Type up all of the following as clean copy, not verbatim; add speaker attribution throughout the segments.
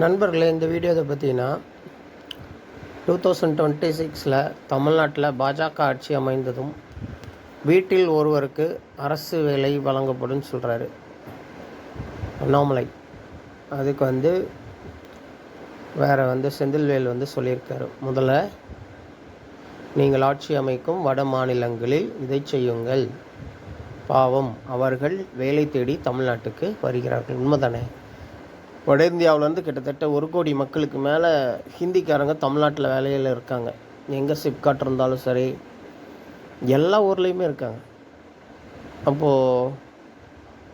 Speaker 1: நண்பர்களே, இந்த வீடியோவை பார்த்தீங்கன்னா 2026 தமிழ்நாட்டில் பாஜக ஆட்சி அமைந்ததும் வீட்டில் ஒருவருக்கு அரசு வேலை வழங்கப்படும் சொல்கிறாரு அண்ணாமலை. அதுக்கு வேறு செந்தில்வேல் சொல்லியிருக்காரு, முதல்ல நீங்கள் ஆட்சி அமைக்கும் வட மாநிலங்களில் இதை செய்யுங்கள், பாவம் அவர்கள் வேலை தேடி தமிழ்நாட்டுக்கு வருகிறார்கள். உண்மைதானே? வட இந்தியாவிலேருந்து கிட்டத்தட்ட 1 கோடி மக்களுக்கு மேலே ஹிந்திக்காரங்க தமிழ்நாட்டில் வேலையில் இருக்காங்க. எங்கே சிப்காட் இருந்தாலும் சரி, எல்லா ஊர்லேயுமே இருக்காங்க. அப்போது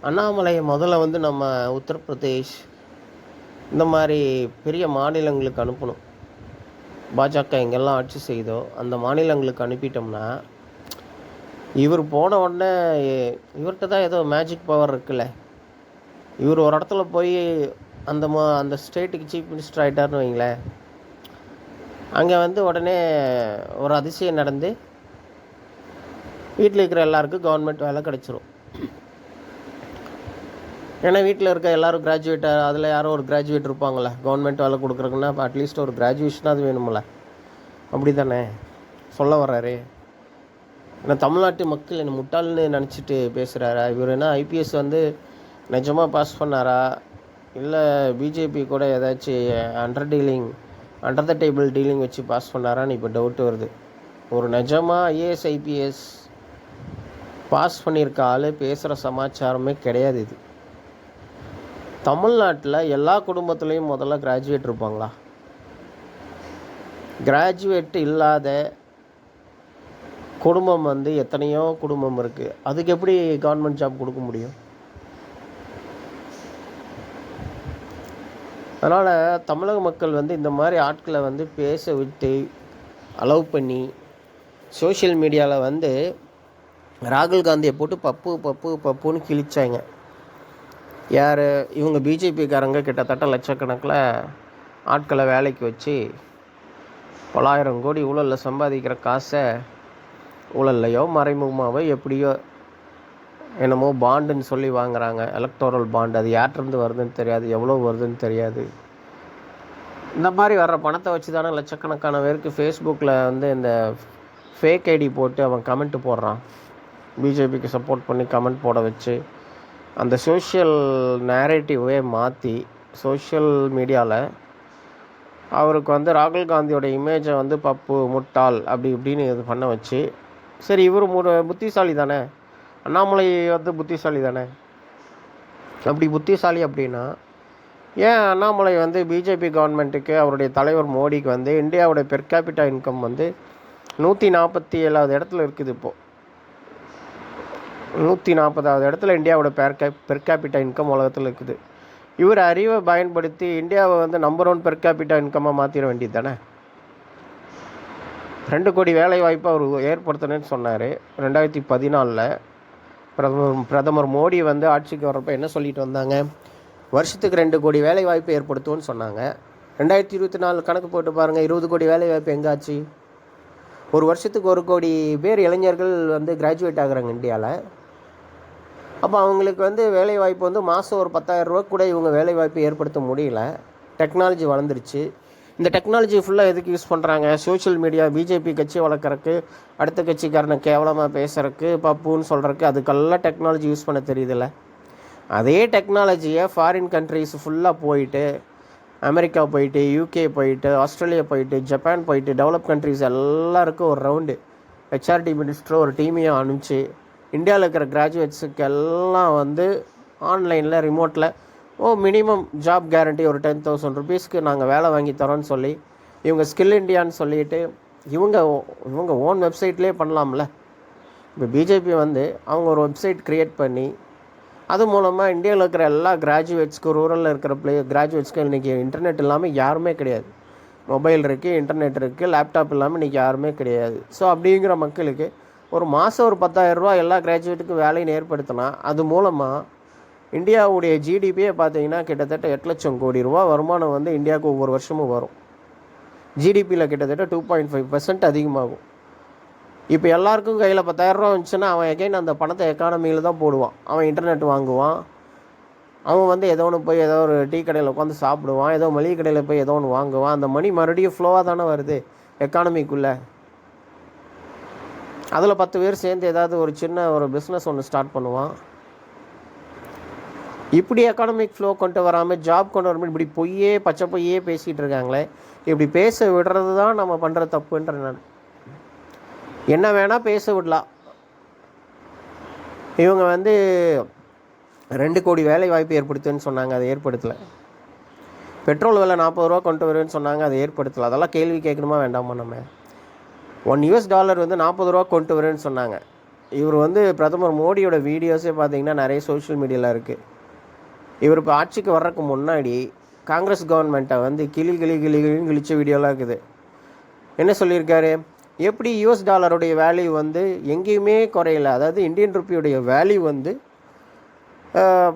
Speaker 1: அண்ணாமலையை முதல்ல நம்ம உத்தரப்பிரதேஷ் இந்த மாதிரி பெரிய மாநிலங்களுக்கு அனுப்பணும். பாஜக எங்கெல்லாம் ஆட்சி செய்தோ அந்த மாநிலங்களுக்கு அனுப்பிட்டோம்னா, இவர் போன உடனே இவர்கிட்ட தான் ஏதோ மேஜிக் பவர் இருக்குல்ல. இவர் ஒரு இடத்துல போய் அந்த ஸ்டேட்டுக்கு சீஃப் மினிஸ்டர் ஆகிட்டார்னு வைங்களேன், அங்கே உடனே ஒரு அதிசயம் நடந்து வீட்டில் இருக்கிற எல்லாருக்கும் கவர்மெண்ட் வேலை கிடச்சிரும். ஏன்னா வீட்டில் இருக்க எல்லோரும் கிராஜுவேட்டாக, அதில் யாரோ ஒரு கிராஜுவேட் இருப்பாங்களே கவர்மெண்ட் வேலை கொடுக்குறக்குன்னா, இப்போ அட்லீஸ்ட் ஒரு கிராஜுவேஷனாக அது வேணுமில்ல. அப்படி தானே சொல்ல வர்றாரு. ஏன்னா தமிழ்நாட்டு மக்கள் என்னை முட்டாள்னு நினச்சிட்டு பேசுகிறாரா? இவர் என்ன ஐபிஎஸ் நிஜமாக பாஸ் பண்ணாரா, இல்லை பிஜேபி கூட ஏதாச்சும் அண்டர் த டேபிள் டீலிங் வச்சு பாஸ் பண்ணாரான்னு இப்போ டவுட் வருது. ஒரு நிஜமாக ஐஏஎஸ் ஐபிஎஸ் பாஸ் பண்ணியிருக்க ஆள் பேசுகிற சமாச்சாரமே கிடையாது. இது தமிழ்நாட்டில் எல்லா குடும்பத்துலேயும் முதல்ல கிராஜுவேட் இருப்பாங்களா? கிராஜுவேட் இல்லாத குடும்பம் எத்தனையோ குடும்பம் இருக்குது. அதுக்கு எப்படி கவர்மெண்ட் ஜாப் கொடுக்க முடியும்? அதனால் தமிழக மக்கள் இந்த மாதிரி ஆட்களை பேச விட்டு அலோவ் பண்ணி சோஷியல் மீடியாவில் ராகுல் காந்தியை போட்டு பப்பு பப்பு பப்புன்னு கிழிச்சாங்க. யார் இவங்க? பிஜேபிக்காரங்க கிட்டத்தட்ட லட்சக்கணக்கில் ஆட்களை வேலைக்கு வச்சு பலாயிரம் கோடி ஊழலில் சம்பாதிக்கிற காசை ஊழல்லையோ மறைமுகமாகவோ எப்படியோ என்னமோ பாண்டுன்னு சொல்லி வாங்குறாங்க. Electoral bond. அது யார்கிட்டருந்து வருதுன்னு தெரியாது, எவ்வளோ வருதுன்னு தெரியாது. இந்த மாதிரி வர்ற பணத்தை வச்சு தானே லட்சக்கணக்கான பேருக்கு ஃபேஸ்புக்கில் இந்த ஃபேக் ஐடி போட்டு அவன் கமெண்ட்டு போடுறான். பிஜேபிக்கு சப்போர்ட் பண்ணி கமெண்ட் போட வச்சு அந்த சோஷியல் நேரேட்டிவே மாற்றி சோஷியல் மீடியாவில் அவருக்கு ராகுல் காந்தியோட இமேஜை பப்பு முட்டாள் அப்படி இப்படின்னு இது பண்ண வச்சு, சரி இவர் புத்திசாலி தானே, அண்ணாமலை புத்திசாலி தானே. அப்படி புத்திசாலி அப்படின்னா ஏன் அண்ணாமலை பிஜேபி கவர்மெண்ட்டுக்கு, அவருடைய தலைவர் மோடிக்கு இந்தியாவோட பெர் கேபிட்டா இன்கம் 147வது இடத்துல இருக்குது. இப்போது 140வது இடத்துல இந்தியாவோட பெர் கேபிட்டா இன்கம் உலகத்தில் இருக்குது. இவர் அறிவை பயன்படுத்தி இந்தியாவை நம்பர் 1 பெர் கேபிட்டா இன்கமாக மாற்றிட வேண்டியது தானே. 2 கோடி வேலை வாய்ப்பை அவர் ஏற்படுத்தணும்னு சொன்னார் 2014. பிரதமர் மோடி ஆட்சிக்கு வர்றப்போ என்ன சொல்லிட்டு வந்தாங்க? வருஷத்துக்கு 2 கோடி வேலை வாய்ப்பு ஏற்படுத்துவோன்னு சொன்னாங்க. 2024 கணக்கு போட்டு பாருங்கள், 20 கோடி வேலை வாய்ப்பு எங்காச்சு? ஒரு வருஷத்துக்கு 1 கோடி பேர் இளைஞர்கள் கிராஜுவேட் ஆகுறாங்க இந்தியாவில். அப்போ அவங்களுக்கு வேலை வாய்ப்பு மாதம் ஒரு 10,000 ரூபா கூட இவங்க வேலை வாய்ப்பு ஏற்படுத்த முடியல. டெக்னாலஜி வளர்ந்துருச்சு. இந்த டெக்னாலஜி ஃபுல்லாக எதுக்கு யூஸ் பண்ணுறாங்க? Social media. பிஜேபி கட்சி வளர்க்குறக்கு, அடுத்த கட்சிக்காரனை கேவலமாக பேசுகிறக்கு, பப்புன்னு சொல்கிறக்கு, அதுக்கெல்லாம் டெக்னாலஜி யூஸ் பண்ண தெரியுதில்ல. அதே டெக்னாலஜியை ஃபாரின் கண்ட்ரிஸ் ஃபுல்லாக போயிட்டு, அமெரிக்கா போயிட்டு, யூகே போயிட்டு, ஆஸ்திரேலியா போயிட்டு, ஜப்பான் போயிட்டு, டெவலப் கண்ட்ரிஸ் எல்லாருக்கும் ஒரு ரவுண்டு ஹெச்ஆர்டி மினிஸ்டர் ஒரு டீமையும் அனுப்பிச்சு இந்தியாவில் இருக்கிற கிராஜுவேட்ஸுக்கு எல்லாம் ஆன்லைனில் ரிமோட்டில் மினிமம் ஜாப் கேரண்டி ஒரு 10,000 ருபீஸ்க்கு நாங்கள் வேலை வாங்கி தரோன்னு சொல்லி இவங்க ஸ்கில் இண்டியான்னு சொல்லிட்டு இவங்க ஓன் வெப்சைட்லேயே பண்ணலாம்ல. இப்போ பிஜேபி அவங்க ஒரு வெப்சைட் க்ரியேட் பண்ணி அது மூலமாக இந்தியாவில் இருக்கிற எல்லா கிராஜுவேட்ஸ்க்கு, ரூரலில் இருக்கிற கிராஜுவேட்ஸ்க்கு இன்றைக்கி இன்டர்நெட் இல்லாமல் யாருமே கிடையாது. மொபைல் இருக்குது, இன்டர்நெட் இருக்குது, லேப்டாப் இல்லாமல் இன்றைக்கி யாருமே கிடையாது. ஸோ அப்படிங்கிற மக்களுக்கு ஒரு மாதம் ஒரு 10,000 ரூபா எல்லா கிராஜுவேட்டுக்கும் வேலைன்னு ஏற்படுத்தினா, அது மூலமாக இந்தியாவுடைய ஜிடிபியே பார்த்தீங்கன்னா கிட்டத்தட்ட 8 லட்சம் கோடி ரூபா வருமானம் இந்தியாவுக்கு ஒவ்வொரு வருஷமும் வரும். ஜிடிபியில் கிட்டத்தட்ட 2.5% அதிகமாகும். இப்போ எல்லாருக்கும் கையில் 10,000 ரூபா வந்துச்சுன்னா அவன் எகைன் அந்த பணத்தை எக்கானமியில் தான் போடுவான். அவன் இன்டர்நெட் வாங்குவான், அவன் வந்து ஏதோ ஒன்று போய் ஏதோ ஒரு டீ கடையில் உட்காந்து சாப்பிடுவான், ஏதோ மளிகை கடையில் போய் ஏதோ ஒன்று வாங்குவான். அந்த மணி மறுபடியும் ஃப்ளோவாக தானே வருது எக்கானமிக்குள்ளே. அதில் 10 பேர் சேர்ந்து ஏதாவது ஒரு சின்ன ஒரு பிஸ்னஸ் ஒன்று ஸ்டார்ட் பண்ணுவான். இப்படி எக்கானமிக் ஃப்ளோ கொண்டு வராமல் ஜாப் கொண்டு வராமல் இப்படி பொய்யே பச்சை பொய்யே பேசிகிட்டு இருக்காங்களே. இப்படி பேச விடுறது தான் நம்ம பண்ணுற தப்புன்ற நான். என்ன வேணால் பேச விடலாம். இவங்க வந்து 2 கோடி வேலை வாய்ப்பு ஏற்படுத்துன்னு சொன்னாங்க, அதை ஏற்படுத்தலை. பெட்ரோல் விலை 40 ரூபா கொண்டு வருவேன்னு சொன்னாங்க, அதை ஏற்படுத்தலை. அதெல்லாம் கேள்வி கேட்கணுமா வேண்டாமா? நம்ம $1 வந்து 40 ரூபா கொண்டு வருவேன்னு சொன்னாங்க. இவர் வந்து பிரதமர் மோடியோட வீடியோஸே பார்த்தீங்கன்னா நிறைய சோஷியல் மீடியாவில் இருக்குது. இவர் இப்போ ஆட்சிக்கு வர்றதுக்கு முன்னாடி காங்கிரஸ் கவர்மெண்ட்டை வந்து கிளின்னு கிழிச்ச வீடியோலாம் இருக்குது. என்ன சொல்லியிருக்காரு, எப்படி $டாலருடைய வேல்யூ வந்து எங்கேயுமே குறையல, அதாவது இந்தியன் ருப்பியுடைய வேல்யூ வந்து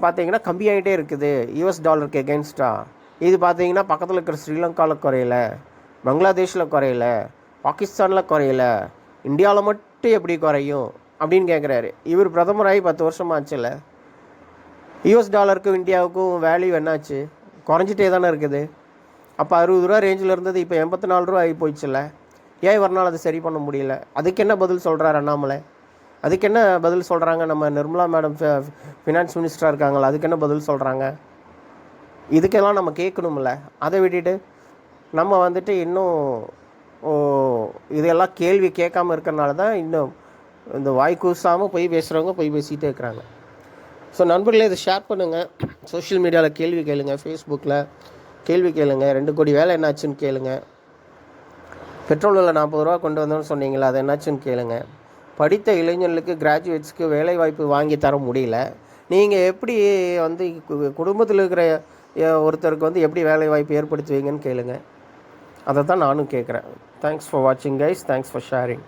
Speaker 1: பார்த்தீங்கன்னா கம்மியாகிட்டே இருக்குது $டாலருக்கு எகென்ஸ்டாக. இது பார்த்தீங்கன்னா பக்கத்தில் இருக்கிற ஸ்ரீலங்காவில் குறையல, பங்களாதேஷில் குறையல, பாகிஸ்தானில் குறையல, இந்தியாவில் மட்டும் எப்படி குறையும் அப்படின்னு கேட்குறாரு. இவர் பிரதமராகி 10 வருஷம் ஆச்சுல்ல. $டாலருக்கும் இந்தியாவுக்கும் வேல்யூ என்னாச்சு? குறைஞ்சிட்டே தானே இருக்குது. அப்போ 60 ரூபா ரேஞ்சில் இருந்தது இப்போ 84 ரூபா ஆகி போயிடுச்சுல்ல. ஏன் இவரால் அதை சரி பண்ண முடியல? அதுக்கு என்ன பதில் சொல்கிறார் அண்ணாமலை? அதுக்கு என்ன பதில் சொல்கிறாங்க நம்ம நிர்மலா மேடம் ஃபினான்ஸ் மினிஸ்டராக இருக்காங்களா, அதுக்கு என்ன பதில் சொல்கிறாங்க? இதுக்கெல்லாம் நம்ம கேட்கணும்ல. அதை விட்டுட்டு நம்ம வந்துட்டு இன்னும் இதெல்லாம் கேள்வி கேட்காமல் இருக்கிறனால தான் இன்னும் இந்த வாய் கூசாமல் போய் பேசுகிறவங்க போய் பேசிகிட்டே இருக்கிறாங்க. ஸோ நண்பர்களே, இதை ஷேர் பண்ணுங்கள். சோஷியல் மீடியாவில் கேள்வி கேளுங்க, ஃபேஸ்புக்கில் கேள்வி கேளுங்க. 2 கோடி வேலை என்னாச்சுன்னு கேளுங்க. பெட்ரோல் விலை 40 ரூபா கொண்டு வந்தோன்னு சொன்னீங்களா, அது என்னாச்சுன்னு கேளுங்க. படித்த இளைஞர்களுக்கு கிராஜுவேட்ஸ்க்கு வேலை வாய்ப்பு வாங்கி தர முடியல, நீங்கள் எப்படி வந்து குடும்பத்தில் இருக்கிற ஒருத்தருக்கு வந்து எப்படி வேலை வாய்ப்பு ஏற்படுத்துவீங்கன்னு கேளுங்க. அதை தான் நானும் கேட்குறேன். தேங்க்ஸ் ஃபார் வாட்சிங் கைஸ். Thanks for sharing.